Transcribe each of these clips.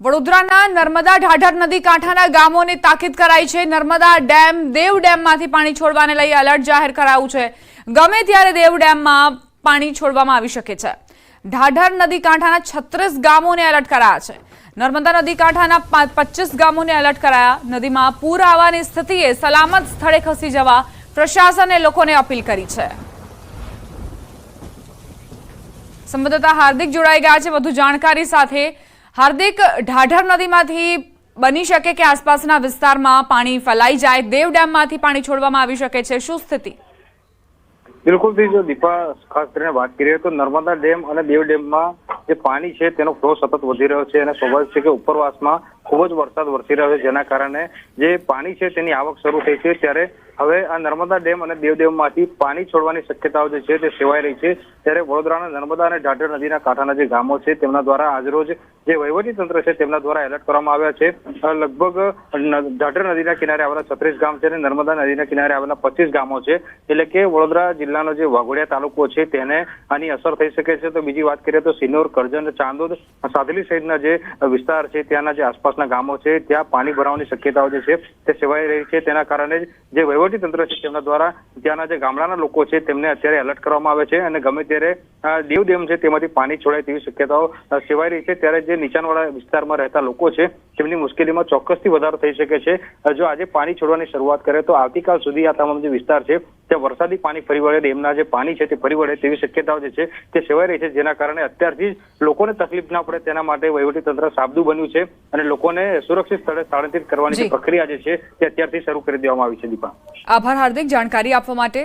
વડોદરાના નર્મદા ઢાઢર નદી કાંઠાના ગામોને તાકીદ કરાઈ છે। નર્મદા ડેમ દેવ ડેમમાંથી પાણી છોડવાને લઈ એલર્ટ જાહેર કરાયું છે। ગમે ત્યારે દેવ ડેમમાં પાણી છોડવામાં આવી શકે છે। ઢાઢર નદી કાંઠાના 36 ગામોને એલર્ટ કરાયા છે। નર્મદા નદી કાંઠાના 25 ગામોને એલર્ટ કરાયા। નદીમાં પૂર આવવાની સ્થિતિએ સલામત સ્થળે ખસી જવા પ્રશાસને લોકોને અપીલ કરી છે। સંવાદદાતા હાર્દિક જોડાઈ ગયા છે વધુ જાણકારી સાથે। हार्दिक, ढाढर नदीमांथी बनी शके के आसपासना विस्तारमां पाणी फैलाई जाए, देव डेममांथी पाणी छोडवामां आवी शके छे, शुं स्थिति? बिल्कुल थी जो दीपा खास करीने बात करीए तो नर्मदा डेम और देव डेम में जो पानी है तेनो फ्लो सतत वधी रह्यो छे अने स्वाभाविक छे के उपरवास में खूब ज वरसाद वरसी रह्यो छे, जेना कारणे जे पानी है तेनी आवक शरू थई छे। त्यारे हवे आ नर्मदा डेम और देव डेममांथी पानी छोड़वानी शक्यताओ जे छे ते सेवाई रही है। त्यारे वडोदराना नर्मदा और ढाढर नदीना कांठाना जे गामो छे तेमना द्वारा आजरोज जे वहीवटी तंत्र छे तेमना द्वारा एलर्ट करवामां आव्या छे। लगभग ढाढर नदीना किनारे आवेला 36 गाम छे अने नर्मदा नदीना किनारे आवेला 25 गामो छे, એટલે કે વડોદરા જિલ્લાનો જે વાઘોડિયા તાલુકો છે તેને આની અસર થઈ શકે છે। તો બીજી વાત કરીએ તો સિનોર, કરજણ, ચાંદોદ, સાધલી સહિતના જે વિસ્તાર છે ત્યાંના જે આસપાસના ગામો છે ત્યાં પાણી ભરાવાની શક્યતાઓ જે છે તે સેવાઈ રહી છે। તેના કારણે જે વહીવટી તંત્ર છે તેમના દ્વારા ત્યાંના જે ગામડાના લોકો છે તેમને અત્યારે એલર્ટ કરવામાં આવે છે અને ગમે ત્યારે દેવ ડેમ છે તેમાંથી પાણી છોડાય તેવી શક્યતાઓ સેવાઈ રહી છે। ત્યારે જે નીચાણવાળા વિસ્તારમાં રહેતા લોકો છે તેમની મુશ્કેલીમાં ચોક્કસથી વધારો થઈ શકે છે। જો આજે પાણી છોડવાની શરૂઆત કરે તો આવતીકાલ સુધી આ તમામ જે વિસ્તાર છે ત્યાં વરસાદી પાણી ફરી વળે, ડેમના જે પાણી છે તે ફરી વળે તેવી શક્યતાઓ જે છે તે સેવાઈ રહી છે, જેના કારણે અત્યારથી જ લોકોને તકલીફ ના પડે તેના માટે વહીવટી તંત્ર સાબદું બન્યું છે અને લોકોને સુરક્ષિત સ્થળે સ્થળાંતરિત કરવાની જે પ્રક્રિયા જે છે તે અત્યારથી શરૂ કરી દેવામાં આવી છે। દીપા, આભાર હાર્દિક જાણકારી આપવા માટે।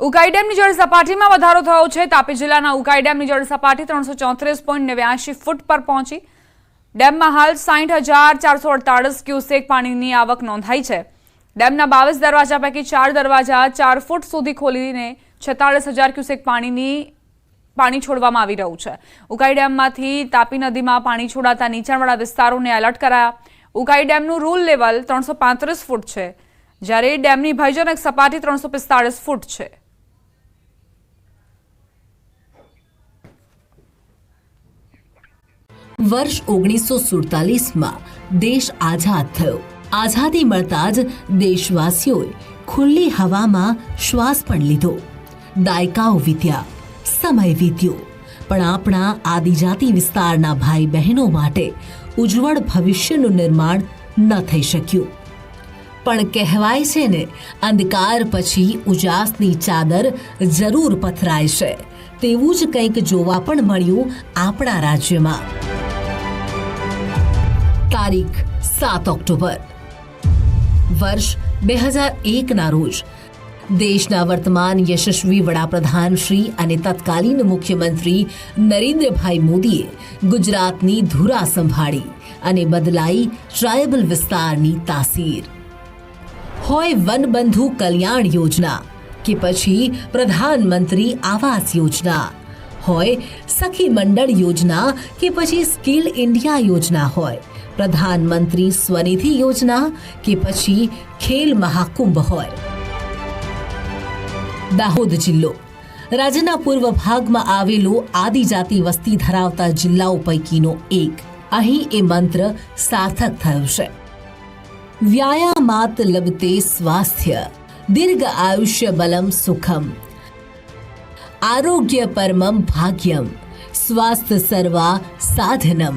ઉકાઈ ડેમની જળ સપાટીમાં વધારો થયો છે। તાપી જિલ્લાના ઉકાઈ ડેમની જળ સપાટી 334.89 ફૂટ પર પહોંચી। ડેમમાં હાલ 60,448 ક્યુસેક પાણીની આવક નોંધાઈ છે। ડેમના 22 દરવાજા પૈકી 4 દરવાજા 4 ફૂટ સુધી ખોલીને 46,000 ક્યુસેક પાણી છોડવામાં આવી રહ્યું છે। ઉકાઈ ડેમમાંથી તાપી નદીમાં પાણી છોડાતા નીચાણવાળા વિસ્તારોને એલર્ટ કરાયા। ઉકાઈ ડેમનું રૂલ લેવલ 335 ફૂટ છે, જ્યારે ડેમની ભયજનક સપાટી 345 ફૂટ છે। वर्ष 1947 में देश आजाद थयो। आजादी मळता ज देशवासीओए खुल्ली हवा में श्वास पण लीधो। दायकाओ वीत्या, समय वीत्यो, पण आपणा आदिजाति विस्तारना भाई बहनों माटे उज्जवल भविष्यનું નિર્માણ ન થઈ શક્યું। પણ કહેવાય છે ને, અંધકાર પછી ઉજાસની ચાદર જરૂર પથરાય છે। તેવું જ કંઈક જોવા પણ મળ્યું આપણા રાજ્યમાં। તારીખ 7 ઓક્ટોબર વર્ષ 2001 ના રોજ દેશના વર્તમાન યશસ્વી વડાપ્રધાન શ્રી અને તત્કાલીન મુખ્યમંત્રી નરેન્દ્રભાઈ મોદીએ ગુજરાતની ધુરા સંભાળી અને બદલાઈ ટ્રાયબલ વિસ્તારની તાસીર। હોય વનબંધુ કલ્યાણ યોજના કે પછી પ્રધાનમંત્રી આવાસ યોજના, હોય સખી મંડળ યોજના કે પછી સ્કિલ ઇન્ડિયા યોજના, હોય પ્રધાનમંત્રી સ્વનિધિ યોજના કે પછી ખેલ મહાકુંભ હોય। દાહોદ જિલ્લો રાજ્યના પૂર્વ ભાગમાં આવેલો આદિજાતિ વસ્તી ધરાવતા જિલ્લાઓ પૈકીનો એક। અહીં એ મંત્ર સાર્થક થયો છે। વ્યાયામાત લભતે સ્વાસ્થ્ય, દીર્ઘ આયુષ્ય બલમ સુખમ, આરોગ્ય પરમમ ભાગ્યમ, સ્વાસ્થ્ય સર્વા સાધનમ।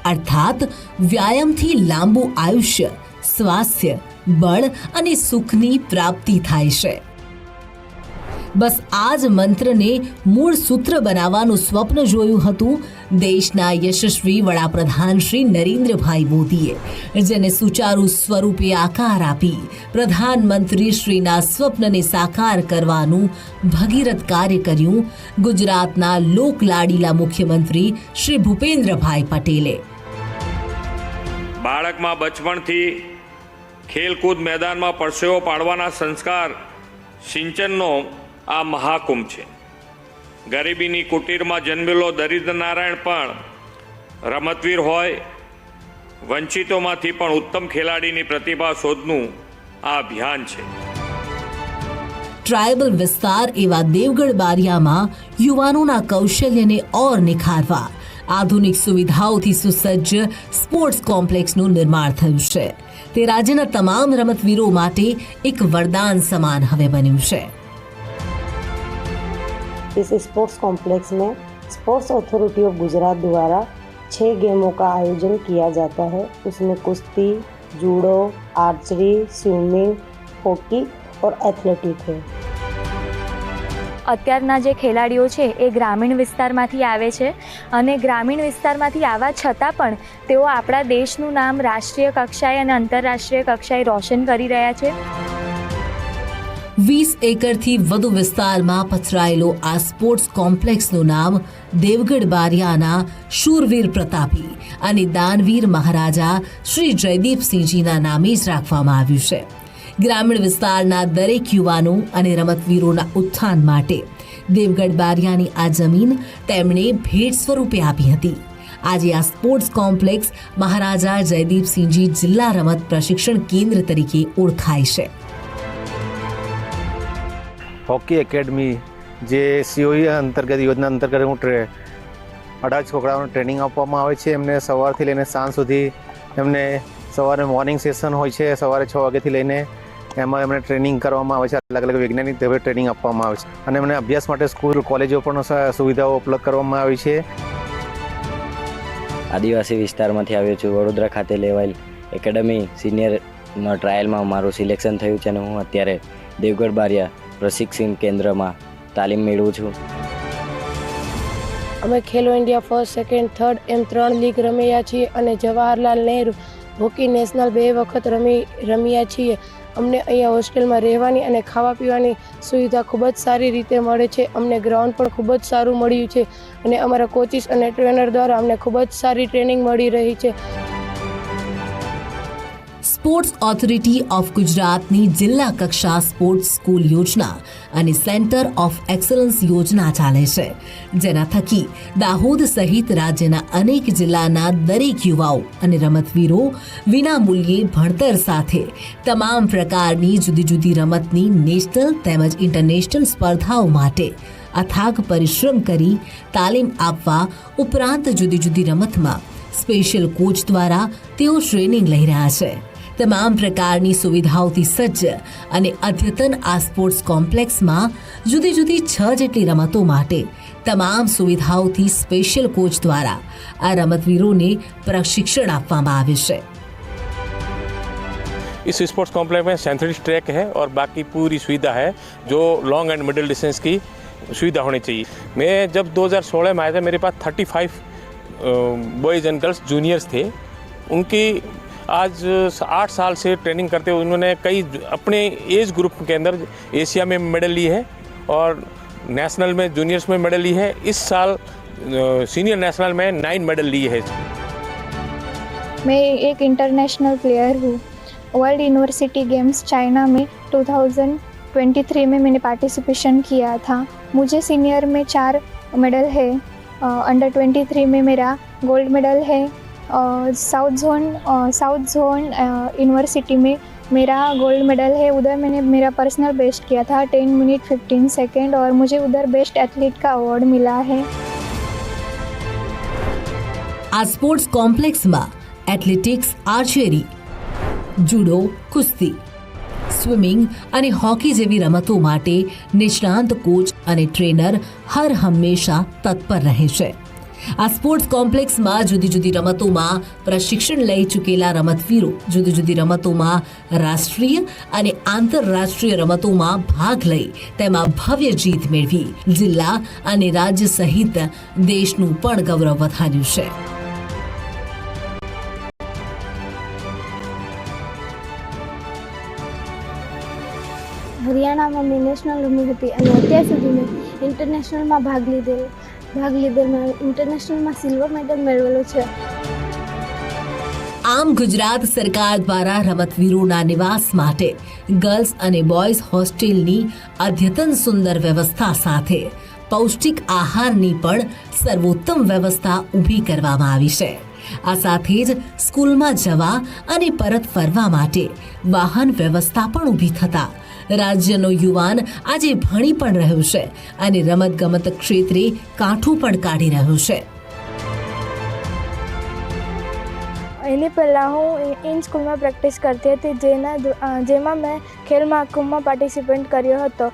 અર્થાત વ્યાયામથી લાંબુ આયુષ્ય, સ્વાસ્થ્ય, બળ અને સુખની પ્રાપ્તિ થાય છે। બસ આ જ મંત્રને મૂળ સૂત્ર બનાવવાનું સ્વપ્ન જોયું હતું દેશના યશસ્વી વડાપ્રધાન શ્રી નરેન્દ્રભાઈ મોદીએ, જેને સુચારુ સ્વરૂપે આકાર આપી પ્રધાનમંત્રી શ્રીના સ્વપ્નને સાકાર કરવાનું ભગીરથ કાર્ય કર્યું ગુજરાતના લોકલાડીલા મુખ્યમંત્રી શ્રી ભૂપેન્દ્રભાઈ પટેલે। બાળકમાં બચપણથી ખેલકૂદ મેદાનમાં પરસેવો પાડવાના સંસ્કાર સિંચનનો આ મહાકુંભ છે। ગરીબીની કુટીરમાં જન્મેલો દરિદ્ર નારાયણ પણ રમતવીર હોય, વંચિતોમાંથી પણ ઉત્તમ ખેલાડીની પ્રતિભા શોધનું આ અભિયાન છે। ટ્રાયબલ વિસ્તાર એવા દેવગઢ બારિયામાં યુવાનોના કૌશલ્યને ઓર નિખારવા આધુનિક સુવિધાઓથી સુસજ્જ સ્પોર્ટ્સ કોમ્પ્લેક્સનું નિર્માણ થયું છે. તે રાજ્યના તમામ રમતવીરો માટે એક વરદાન સમાન હવે બન્યું છે. इस स्पोर्ट्स कॉम्प्लेक्स में स्पोर्ट्स अथॉरिटी ऑफ गुजरात द्वारा 6 गेमों का आयोजन किया जाता है. उसमें कुश्ती, जूडो, आर्चरी, स्विमिंग, हॉकी और एथलेटिक है. અત્યારના જે ખેલાડીઓ છે એ ગ્રામીણ વિસ્તારમાંથી આવે છે અને ગ્રામીણ વિસ્તારમાંથી આવવા છતાં પણ તેઓ આપણા દેશનું નામ રાષ્ટ્રીય કક્ષાએ અને આંતરરાષ્ટ્રીય કક્ષાએ રોશન કરી રહ્યા છે. 20 એકરથી વધુ વિસ્તારમાં પથરાયેલો આ સ્પોર્ટ્સ કોમ્પ્લેક્સનું નામ દેવગઢ બારિયાના શૂરવીર પ્રતાપી અને દાનવીર મહારાજા શ્રી જયદીપસિંહજીના નામે જ રાખવામાં આવ્યું છે. ગ્રામીણ વિસ્તારના દરેક યુવાનો અને રમતવીરોના ઉત્થાન માટે દેવગઢ બારિયાની આ જમીન તેમણે ભેટ સ્વરૂપે આપી હતી. આજે આ સ્પોર્ટ્સ કોમ્પ્લેક્સ મહારાજા જયદીપસિંહજી જિલ્લા રમત પ્રશિક્ષણ કેન્દ્ર તરીકે ઓળખાય છે. હોકી એકેડમી જે સીઓઈ અંતર્ગત યોજના અંતર્ગત 18 છોકરાઓને ટ્રેનિંગ આપવામાં આવે છે. એમને સવારથી લઈને સાંજ સુધી એમને સવારે મોર્નિંગ સેશન હોય છે, સવારે 6 વાગ્યાથી લઈને એમાં એમને ટ્રેનિંગ કરવામાં આવે છે. અલગ અલગ વૈજ્ઞાનિક ઢબે ટ્રેનિંગ આપવામાં આવે છે અને એમને અભ્યાસ માટે સ્કૂલ કોલેજો પણ સુવિધાઓ ઉપલબ્ધ કરવામાં આવી છે. આદિવાસી વિસ્તારમાંથી આવ્યો છું. વડોદરા ખાતે લેવાયેલ એકેડમી સિનિયરના ટ્રાયલમાં મારું સિલેક્શન થયું છે અને હું અત્યારે દેવગઢ બારિયા પ્રશિક્ષણ કેન્દ્રમાં તાલીમ મેળવું છું. અમે ખેલો ઇન્ડિયા ફર્સ્ટ, સેકન્ડ, થર્ડ એમ 3 લીગ રમ્યા છીએ અને જવાહરલાલ નહેરુ હોકી નેશનલ 2 વખત રમ્યા છીએ. અમને અહીંયા હોસ્ટેલમાં રહેવાની અને ખાવા પીવાની સુવિધા ખૂબ જ સારી રીતે મળે છે. અમને ગ્રાઉન્ડ પણ ખૂબ જ સારું મળ્યું છે અને અમારા કોચિસ અને ટ્રેનર દ્વારા અમને ખૂબ જ સારી ટ્રેનિંગ મળી રહી છે. સ્પોર્ટ્સ ઓથોરિટી ઓફ ગુજરાતની જિલ્લા કક્ષા સ્પોર્ટ્સ સ્કૂલ યોજના અને સેન્ટર ઓફ એક્સલન્સ યોજના ચાલે છે, જેના થકી દાહોદ સહિત રાજ્યના અનેક જિલ્લાના દરેક યુવાઓ અને રમતવીરો વિના મૂલ્યે ભણતર સાથે તમામ પ્રકારની જુદી જુદી રમતની નેશનલ તેમજ ઇન્ટરનેશનલ સ્પર્ધાઓ માટે અથાગ પરિશ્રમ કરી તાલીમ આપવા ઉપરાંત જુદી જુદી રમતમાં સ્પેશિયલ કોચ દ્વારા તેઓ ટ્રેનિંગ લઈ રહ્યા છે. તમામ પ્રકારની સુવિધાઓથી સજ્જ અને અદ્યતન આ સ્પોર્ટ્સ કોમ્પ્લેક્સમાં જુદી જુદી 6 જેટલી રમતો માટે તમામ સુવિધાઓથી સ્પેશિયલ કોચ દ્વારા આ રમતવીરોને પ્રશિક્ષણ આપવામાં આવે છે. इस स्पोर्ट्स कॉम्प्लेक्स में सिंथेटिक ट्रैक है और बाकी पूरी सुविधा है जो लॉन्ग एंड मिडिल डिस्टेंस की सुविधा होनी चाहिए. मैं जब 2016 में आया था मेरे पास 35 बॉयज़ एंड गर्ल्स जूनियर्स थे. उनकी आज 8 साल से ट्रेनिंग करते हुए उन्होंने कई अपने एज ग्रुप के अंदर एशिया में मेडल लिए है और नेशनल में जूनियर्स में मेडल ली है. इस साल सीनियर नेशनल में 9 मेडल लिए हैं. मैं एक इंटरनेशनल प्लेयर हूँ. वर्ल्ड यूनिवर्सिटी गेम्स चाइना में 2023 में मैंने पार्टिसिपेशन किया था. मुझे सीनियर में 4 मेडल है. अंडर 23 में मेरा गोल्ड मेडल है. साउथ जोन यूनिवर्सिटी में मेरा गोल्ड मेडल है. उधर मैंने मेरा पर्सनल बेस्ट किया था 10 मिनट 15 सेकेंड और मुझे उधर बेस्ट एथलीट का अवार्ड मिला है. આ સ્પોર્ટ્સ કોમ્પ્લેક્સમાં એથ્લેટિક્સ, આર્ચરી, જુડો, કુસ્તી, સ્વિમિંગ અને હોકી જેવી રમતો માટે નિષ્ણાંત કોચ અને ટ્રેનર હર હંમેશા તત્પર રહે છે. આ સ્પોર્ટ્સ કોમ્પ્લેક્સમાં જુદી જુદી રમતોમાં પ્રશિક્ષણ લઈ ચૂકેલા રમતવીરો જુદી જુદી રમતોમાં રાષ્ટ્રીય અને આંતરરાષ્ટ્રીય રમતોમાં ભાગ લઈ તેમાં ભવ્ય જીત મેળવી જિલ્લા અને રાજ્ય સહિત દેશનું પણ ગૌરવ વધાર્યું છે. હરિયાણામાં મેં નેશનલ રમી હતી અને અત્યાર સુધી મેં ઇન્ટરનેશનલમાં ભાગ લીધેલ મેં ઇન્ટરનેશનલમાં સિલ્વર મેડલ મેળવેલો છે. આમ ગુજરાત સરકાર દ્વારા રમતવીરોના નિવાસ માટે ગર્લ્સ અને બોયઝ હોસ્ટેલની અદ્યતન સુંદર વ્યવસ્થા સાથે પૌષ્ટિક આહારની પણ સર્વોત્તમ વ્યવસ્થા ઊભી કરવામાં આવી છે. આ સાથે જ સ્કૂલમાં જવા અને પરત ફરવા માટે વાહન વ્યવસ્થા પણ ઊભી થતા રાજ્યનો યુવાન આજે ભણી પણ રહ્યો છે અને રમતગમત ક્ષેત્રે કાઠું પણ કાઢી રહ્યો છે. એની પહેલાં હું ઇન સ્કૂલમાં પ્રેક્ટિસ કરતી હતી, જેમાં મેં ખેલ મહાકુંભમાં પાર્ટિસિપેટ કર્યો હતો.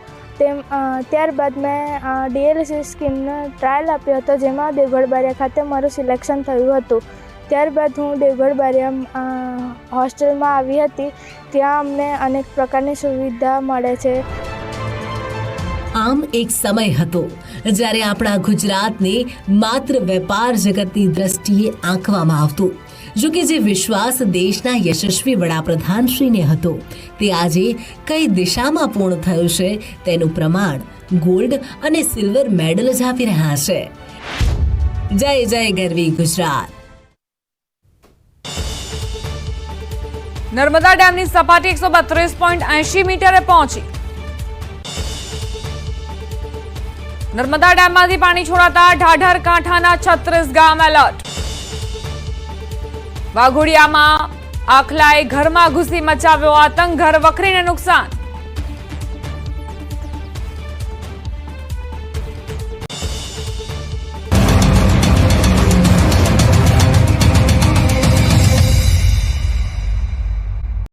ત્યારબાદ મેં ડીએલસી સ્કીમનો ટ્રાયલ આપ્યો હતો, જેમાં દેવગઢ બારિયા ખાતે મારું સિલેક્શન થયું હતું. ત્યારબાદ હું દેવગઢ બારિયા હોસ્ટેલમાં આવી હતી. ત્યાં અમને અનેક પ્રકારની સુવિધા મળે છે. આમ એક સમય હતો જ્યારે આપણા ગુજરાતને માત્ર વેપાર જગતની દ્રષ્ટિએ આંકવામાં આવતું. જો કે જે વિશ્વાસ દેશના યશસ્વી વડાપ્રધાનશ્રીને હતો તે આજે કઈ દિશામાં પૂર્ણ થયું છે તેનું પ્રમાણ ગોલ્ડ અને સિલ્વર મેડલ જ આપી રહ્યા છે. જય જય ગરવી ગુજરાત. નર્મદા ડેમની સપાટી 132.80 મીટરે પહોંચી. નર્મદા ડેમમાંથી પાણી છોડાતા ઢાઢર કાંઠાના 36 ગામ એલર્ટ. વાઘોડિયામાં આખલાએ ઘરમાં ઘૂસી મચાવ્યો આતંક, ઘર વખરીને નુકસાન.